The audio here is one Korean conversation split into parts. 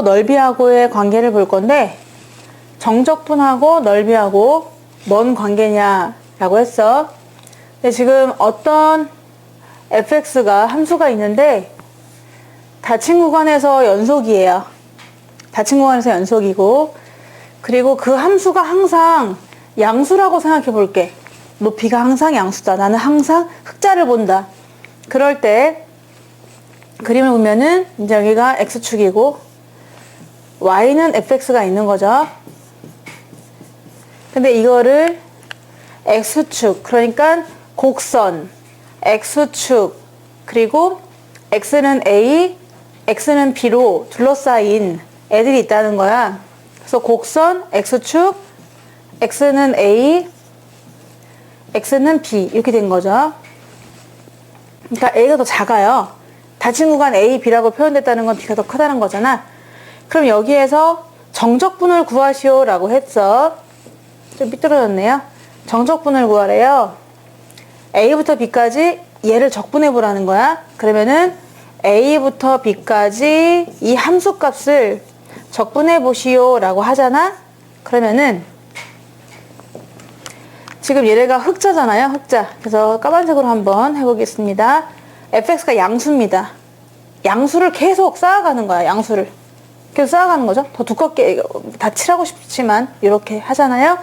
넓이하고의 관계를 볼 건데, 정적분하고 넓이하고 뭔 관계냐라고 했어. 근데 지금 어떤 fx가 함수가 있는데 닫힌 구간에서 연속이에요. 닫힌 구간에서 연속이고, 그리고 그 함수가 항상 양수라고 생각해 볼게. 높이가 항상 양수다. 나는 항상 흑자를 본다. 그럴 때 그림을 보면은 이제 여기가 x축이고 y는 fx가 있는 거죠. 근데 이거를 x축, 그러니까 곡선 x축, 그리고 x는 a, x는 b로 둘러싸인 애들이 있다는 거야. 그래서 곡선 x축, x는 a, x는 b 이렇게 된 거죠. 그러니까 a가 더 작아요. 닫힌 구간 a, b라고 표현됐다는 건 b가 더 크다는 거잖아. 그럼 여기에서 정적분을 구하시오 라고 했어. 좀 삐뚤어졌네요. 정적분을 구하래요. a부터 b까지 얘를 적분해 보라는 거야. 그러면은 a부터 b까지 이 함수값을 적분해 보시오 라고 하잖아. 그러면은 지금 얘네가 흑자잖아요. 흑자. 그래서 까만색으로 한번 해보겠습니다. fx가 양수입니다. 양수를 계속 쌓아가는 거야. 양수를 계속 쌓아가는 거죠. 더 두껍게 다 칠하고 싶지만 이렇게 하잖아요.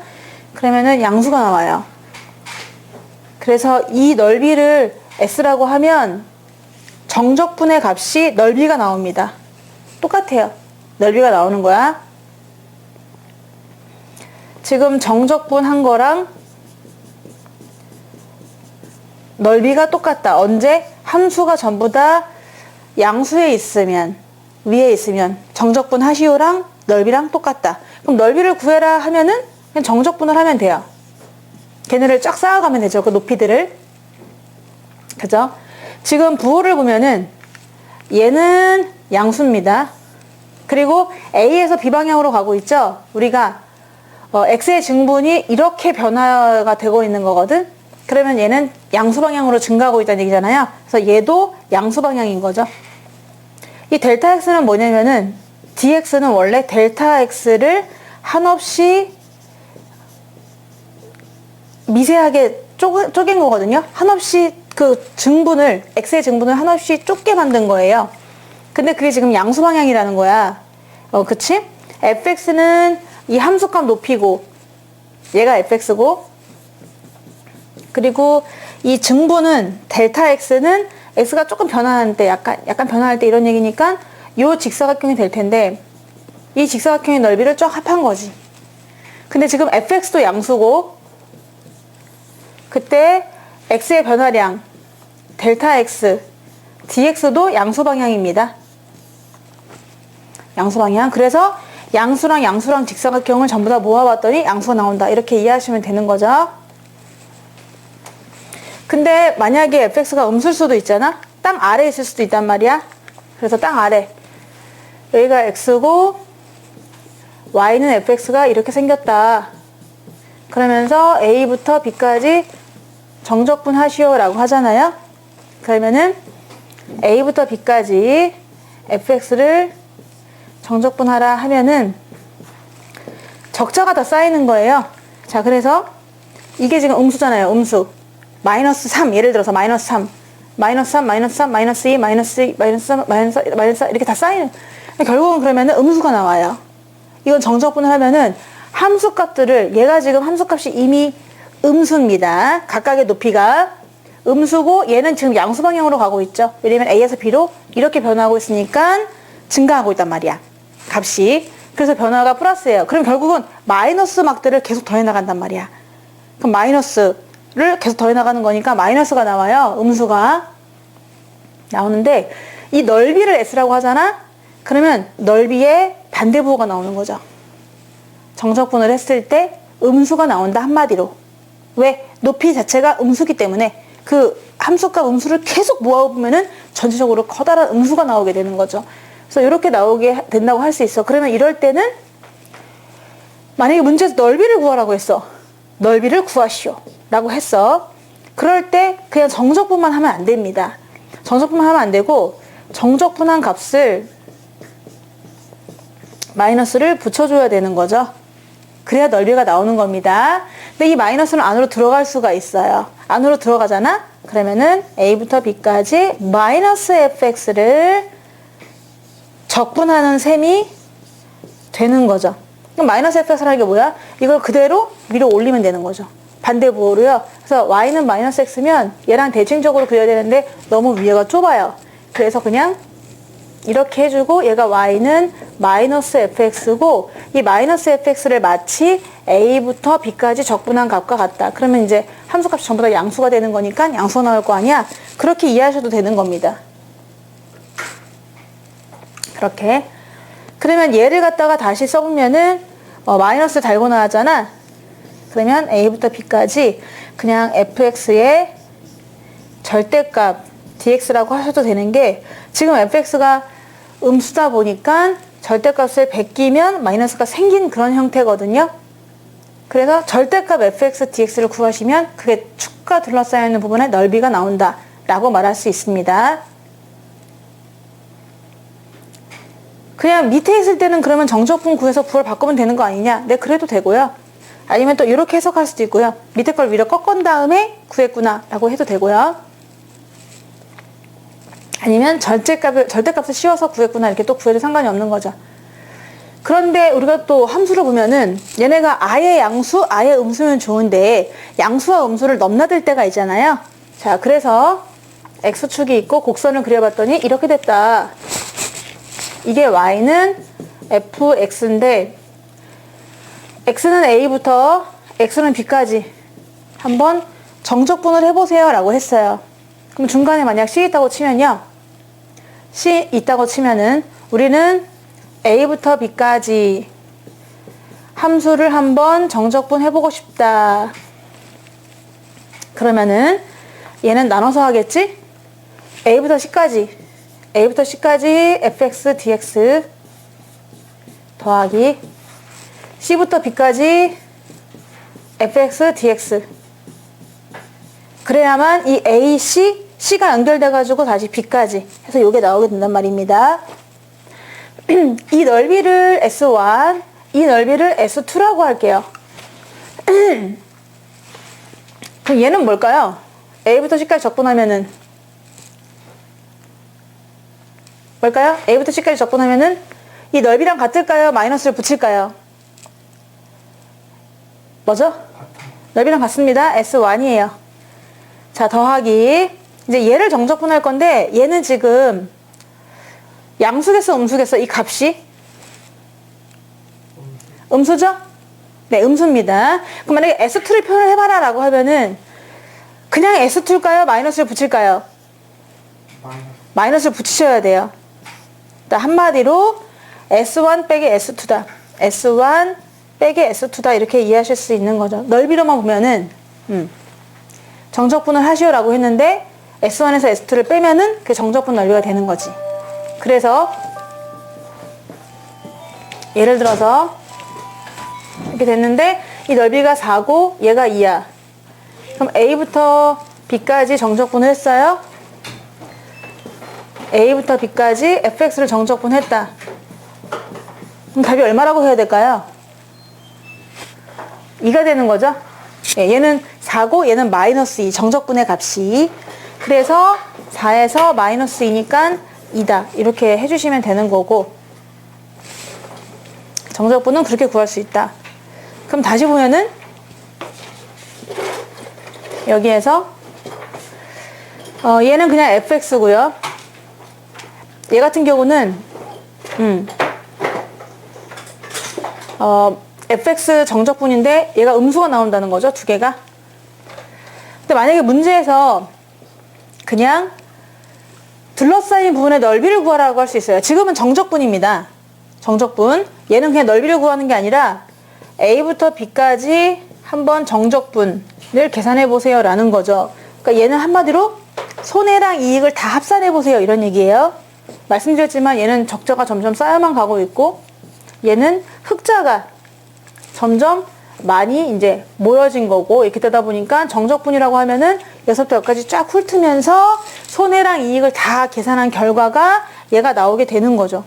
그러면은 양수가 나와요. 그래서 이 넓이를 s라고 하면 정적분의 값이 넓이가 나옵니다. 똑같아요. 넓이가 나오는 거야. 지금 정적분 한 거랑 넓이가 똑같다. 언제? 함수가 전부 다 양수에 있으면, 위에 있으면 정적분 하시오랑 넓이랑 똑같다. 그럼 넓이를 구해라 하면은 그냥 정적분을 하면 돼요. 걔네를 쫙 쌓아가면 되죠. 그 높이들을. 그죠? 지금 부호를 보면은 얘는 양수입니다. 그리고 A에서 B 방향으로 가고 있죠. 우리가 X의 증분이 이렇게 변화가 되고 있는 거거든. 그러면 얘는 양수 방향으로 증가하고 있다는 얘기잖아요. 그래서 얘도 양수 방향인 거죠. 이 델타 X는 뭐냐면은 dx는 원래 델타 X를 한없이 미세하게 쪼갠 거거든요. 한없이 그 증분을, X의 증분을 한없이 좁게 만든 거예요. 근데 그게 지금 양수 방향이라는 거야. 그치? fx는 이 함수값 높이고, 얘가 fx고, 그리고 이 증분은 델타 x는 x가 조금 변화할 때, 약간 변화할 때 이런 얘기니까 요 직사각형이 될 텐데, 이 직사각형의 넓이를 쫙 합한 거지. 근데 지금 fx도 양수고, 그때 x의 변화량 델타 x dx도 양수 방향입니다. 양수 방향. 그래서 양수랑 직사각형을 전부 다 모아봤더니 양수가 나온다. 이렇게 이해하시면 되는 거죠. 근데 만약에 fx가 음수일 수도 있잖아. 땅 아래에 있을 수도 있단 말이야. 그래서 땅 아래 여기가 x고 y는 fx가 이렇게 생겼다. 그러면서 a부터 b까지 정적분 하시오 라고 하잖아요. 그러면은 a부터 b까지 fx를 정적분하라 하면은 적자가 다 쌓이는 거예요. 자, 그래서 이게 지금 음수잖아요. 음수. 마이너스 3, 예를 들어서 마이너스 3, 마이너스 3, 마이너스 3, 마이너스 2, 마이너스 2, 마이너스 3, 마이너스 4 이렇게 다 쌓이는, 결국은 그러면은 음수가 나와요. 이건 정적분을 하면은 함수 값들을, 얘가 지금 함수 값이 이미 음수입니다. 각각의 높이가 음수고 얘는 지금 양수 방향으로 가고 있죠. 왜냐면 A에서 B로 이렇게 변화하고 있으니까 증가하고 있단 말이야. 값이. 그래서 변화가 플러스예요. 그럼 결국은 마이너스 막들을 계속 더해 나간단 말이야. 그럼 마이너스를 계속 더해 나가는 거니까 마이너스가 나와요. 음수가 나오는데 이 넓이를 S라고 하잖아. 그러면 넓이의 반대부호가 나오는 거죠. 정적분을 했을 때 음수가 나온다. 한마디로. 왜? 높이 자체가 음수기 때문에 그 함수값 음수를 계속 모아보면은 전체적으로 커다란 음수가 나오게 되는 거죠. 그래서 이렇게 나오게 된다고 할 수 있어. 그러면 이럴 때는 만약에 문제에서 넓이를 구하라고 했어. 넓이를 구하시오 라고 했어. 그럴 때 그냥 정적분만 하면 안 됩니다. 정적분만 하면 안 되고 정적분한 값을 마이너스를 붙여줘야 되는 거죠. 그래야 넓이가 나오는 겁니다. 근데 이 마이너스는 안으로 들어갈 수가 있어요. 안으로 들어가잖아? 그러면은 A부터 B까지 마이너스 fx를 적분하는 셈이 되는 거죠. 그럼 마이너스 fx라는 게 뭐야? 이걸 그대로 위로 올리면 되는 거죠. 반대부호로요. 그래서 y는 마이너스 x면 얘랑 대칭적으로 그려야 되는데 너무 위에가 좁아요. 그래서 그냥 이렇게 해주고 얘가 y는 마이너스 fx고 이 마이너스 fx를 마치 a부터 b까지 적분한 값과 같다. 그러면 이제 함수값이 전부 다 양수가 되는 거니까 양수가 나올 거 아니야. 그렇게 이해하셔도 되는 겁니다. 그렇게. 그러면 얘를 갖다가 다시 써보면은 마이너스 달고 나왔잖아. 그러면 a부터 b까지 그냥 fx의 절대값 dx라고 하셔도 되는 게 지금 fx가 음수다 보니까 절대값을 베끼면 마이너스가 생긴 그런 형태거든요. 그래서 절대값 fx dx를 구하시면 그게 축과 둘러싸여 있는 부분에 넓이가 나온다 라고 말할 수 있습니다. 그냥 밑에 있을 때는 그러면 정적분 구해서 부호를 바꾸면 되는 거 아니냐? 네, 그래도 되고요. 아니면 또 이렇게 해석할 수도 있고요. 밑에 걸 위로 꺾은 다음에 구했구나 라고 해도 되고요. 아니면 절대값을 씌워서 구했구나 이렇게 또 구해도 상관이 없는 거죠. 그런데 우리가 또 함수를 보면은 얘네가 아예 양수, 아예 음수면 좋은데 양수와 음수를 넘나들 때가 있잖아요. 자, 그래서 x축이 있고 곡선을 그려봤더니 이렇게 됐다. 이게 y는 fx인데 x는 a부터 x는 b까지 한번 정적분을 해보세요 라고 했어요. 그럼 중간에 만약 c 있다고 치면요. c 있다고 치면은 우리는 a부터 b까지 함수를 한번 정적분 해보고 싶다. 그러면은 얘는 나눠서 하겠지? a부터 c까지 fx dx 더하기 c부터 b까지 fx dx. 그래야만 이 a, c가 연결돼가지고 다시 b까지 해서 이게 나오게 된단 말입니다. 이 넓이를 S1, 이 넓이를 S2라고 할게요. 그럼 얘는 뭘까요? A부터 C까지 적분하면은 뭘까요? A부터 C까지 적분하면은 이 넓이랑 같을까요? 마이너스를 붙일까요? 뭐죠? 넓이랑 같습니다. S1이에요. 자, 더하기 이제 얘를 정적분할 건데 얘는 지금 양수겠어, 음수겠어? 이 값이? 음수죠? 네, 음수입니다. 그럼 만약에 S2를 표현을 해봐라 라고 하면은 그냥 S2일까요? 마이너스를 붙일까요? 마이너스를 붙이셔야 돼요. 한마디로 S1 빼기 S2다. S1 빼기 S2다 이렇게 이해하실 수 있는 거죠. 넓이로만 보면은 정적분을 하시오라고 했는데 S1에서 S2를 빼면은 그 정적분 넓이가 되는 거지. 그래서 예를 들어서 이렇게 됐는데 이 넓이가 4고 얘가 2야. 그럼 A부터 B까지 정적분을 했어요. A부터 B까지 fx를 정적분했다. 그럼 답이 얼마라고 해야 될까요? 2가 되는 거죠. 얘는 4고 얘는 마이너스 2 정적분의 값이. 그래서 4에서 마이너스 2니까 2다. 이렇게 해주시면 되는 거고 정적분은 그렇게 구할 수 있다. 그럼 다시 보면은 여기에서 얘는 그냥 fx고요. 얘 같은 경우는 fx 정적분인데 얘가 음수가 나온다는 거죠. 두 개가. 근데 만약에 문제에서 그냥 둘러싸인 부분의 넓이를 구하라고 할 수 있어요. 지금은 정적분입니다. 정적분. 얘는 그냥 넓이를 구하는 게 아니라 A부터 B까지 한번 정적분을 계산해 보세요 라는 거죠. 그러니까 얘는 한마디로 손해랑 이익을 다 합산해 보세요 이런 얘기예요. 말씀드렸지만 얘는 적자가 점점 쌓여만 가고 있고 얘는 흑자가 점점 많이 이제 모여진 거고 이렇게 되다 보니까 정적분이라고 하면은 여기서부터 여기까지 쫙 훑으면서 손해랑 이익을 다 계산한 결과가 얘가 나오게 되는 거죠.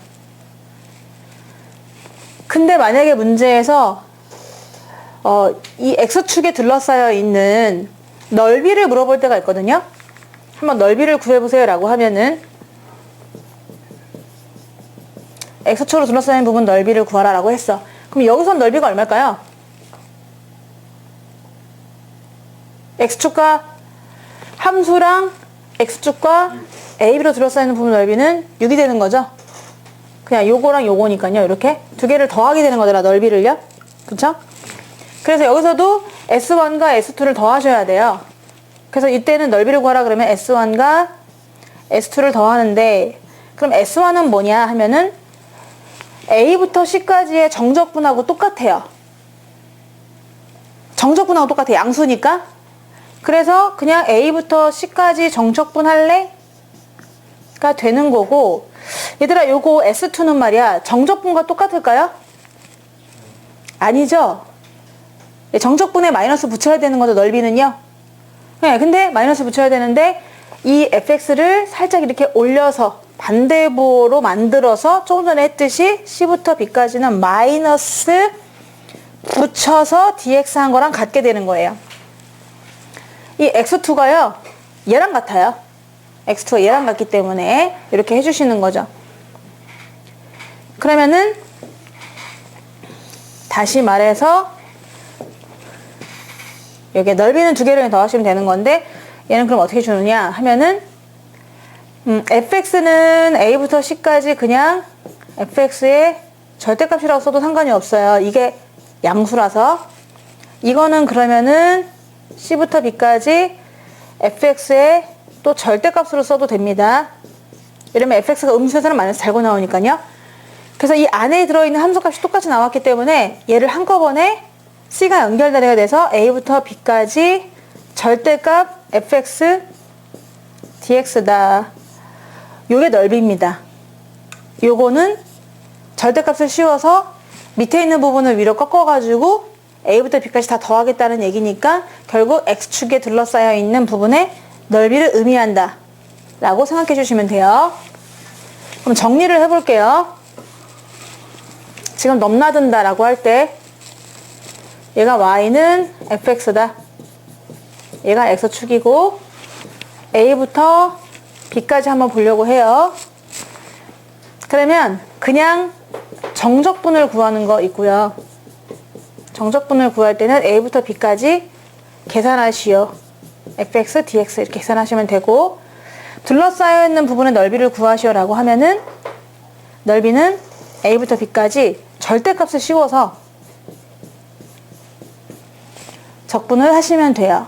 근데 만약에 문제에서 이 X축에 둘러싸여 있는 넓이를 물어볼 때가 있거든요. 한번 넓이를 구해보세요 라고 하면은 X축으로 둘러싸인 부분 넓이를 구하라 라고 했어. 그럼 여기선 넓이가 얼마일까요? X축과 함수랑 X축과 AB로 둘러싸이는 부분 넓이는 6이 되는 거죠. 그냥 요거랑 요거니까요. 이렇게 두 개를 더하게 되는 거더라, 넓이를요. 그쵸? 그래서 여기서도 S1과 S2를 더하셔야 돼요. 그래서 이때는 넓이를 구하라 그러면 S1과 S2를 더하는데, 그럼 S1은 뭐냐 하면은 A부터 C까지의 정적분하고 똑같아요. 정적분하고 똑같아. 양수니까. 그래서 그냥 A부터 C까지 정적분 할래? 가 되는 거고, 얘들아 요거 S2는 말이야 정적분과 똑같을까요? 아니죠. 정적분에 마이너스 붙여야 되는 거죠, 넓이는요. 네, 근데 마이너스 붙여야 되는데 이 fx를 살짝 이렇게 올려서 반대부로 만들어서 조금 전에 했듯이 c부터 b까지는 마이너스 붙여서 dx 한 거랑 같게 되는 거예요. 이 x2가요 얘랑 같아요. x2가 얘랑 같기 때문에 이렇게 해주시는 거죠. 그러면은 다시 말해서 여기 넓이는 두 개를 더하시면 되는 건데, 얘는 그럼 어떻게 주느냐 하면은 fx는 a부터 c까지 그냥 fx의 절대값이라고 써도 상관이 없어요. 이게 양수라서. 이거는 그러면은 c부터 b까지 fx의 또 절대값으로 써도 됩니다. 이러면 fx가 음수에서는 마이너스 달고 나오니까요. 그래서 이 안에 들어있는 함수값이 똑같이 나왔기 때문에 얘를 한꺼번에 c가 연결다리가 돼서 a부터 b까지 절대값 fx dx다. 요게 넓이입니다. 요거는 절대값을 씌워서 밑에 있는 부분을 위로 꺾어가지고 a부터 b까지 다 더하겠다는 얘기니까 결국 x축에 둘러싸여 있는 부분의 넓이를 의미한다 라고 생각해 주시면 돼요. 그럼 정리를 해볼게요. 지금 넘나든다 라고 할 때 얘가 y는 fx다. 얘가 x축이고 a부터 b까지 한번 보려고 해요. 그러면 그냥 정적분을 구하는 거 있고요. 정적분을 구할 때는 a부터 b까지 계산하시오. fx, dx 이렇게 계산하시면 되고, 둘러싸여 있는 부분의 넓이를 구하시오 라고 하면은 넓이는 a부터 b까지 절대값을 씌워서 적분을 하시면 돼요.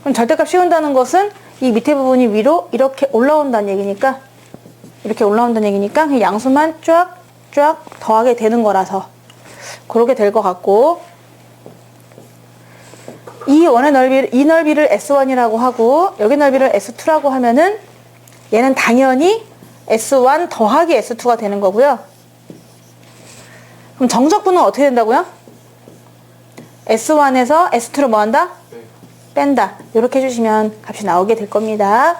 그럼 절대값 씌운다는 것은 이 밑에 부분이 위로 이렇게 올라온다는 얘기니까, 이렇게 올라온다는 얘기니까 그냥 양수만 쫙 더하게 되는 거라서 그렇게 될 것 같고, 이 원의 넓이를, 이 넓이를 S1이라고 하고 여기 넓이를 S2라고 하면은 얘는 당연히 S1 더하기 S2가 되는 거고요. 그럼 정적분은 어떻게 된다고요? S1에서 S2로 뭐 한다? 뺀다. 이렇게 해주시면 값이 나오게 될 겁니다.